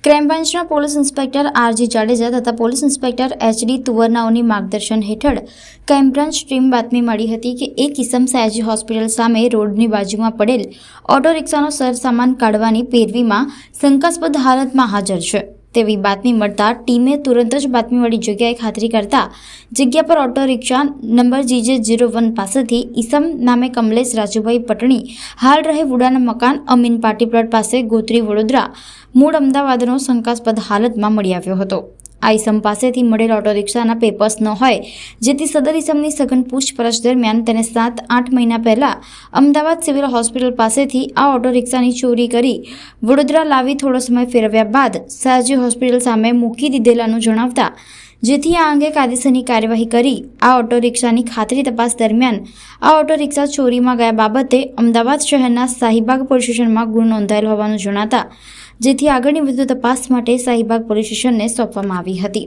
Crime બ્રાન્ચના police inspector R G Jadeja તથા police inspector HD તુવરનાઓની માર્ગદર્શન હેઠળ ક્રાઇમ બ્રાન્ચ ટીમ બાતમી મળી હતી કે એક કિસમ સયાજી હોસ્પિટલ સામે રોડની બાજુમાં પડેલ ઓટો રિક્ષાનો સરસામાન કાઢવાની પેરવીમાં શંકાસ્પદ હાલતમાં હાજર છે તેવી બાતમી મળતા ટીમે તુરંત જ બાતમીવાળી જગ્યાએ ખાતરી કરતા જગ્યા પર ઓટો રિક્ષા નંબર GJ01 પાસેથી ઈસમ નામે કમલેશ રાજુભાઈ પટણી હાલ રહે વુડાના મકાન અમીન પાર્ટી પ્લોટ પાસે ગોત્રી વડોદરા મૂળ અમદાવાદનો શંકાસ્પદ હાલતમાં મળી આવ્યો હતો। આ ઈસમ પાસેથી મળેલ ઓટો રિક્ષાના પેપર્સ ન હોય જેથી સદર ઈસમની સઘન પૂછપરછ દરમિયાન તેને 7-8 મહિના પહેલા અમદાવાદ સિવિલ હોસ્પિટલ પાસેથી આ ઓટો રિક્ષાની ચોરી કરી વડોદરા લાવી થોડો સમય ફેરવ્યા બાદ સયાજી હોસ્પિટલ સામે મૂકી દીધેલાનું જણાવતા જેથી આ અંગે કાયદેસરની કાર્યવાહી કરી આ ઓટો રિક્ષાની ખાતરી તપાસ દરમિયાન આ ઓટો રિક્ષા ચોરીમાં ગયા બાબતે અમદાવાદ શહેરના શાહીબાગ પોલીસ સ્ટેશનમાં ગુનો નોંધાયેલ હોવાનું જણાતા જેથી આગળની વધુ તપાસ માટે શાહીબાગ પોલીસ સ્ટેશનને સોંપવામાં આવી હતી।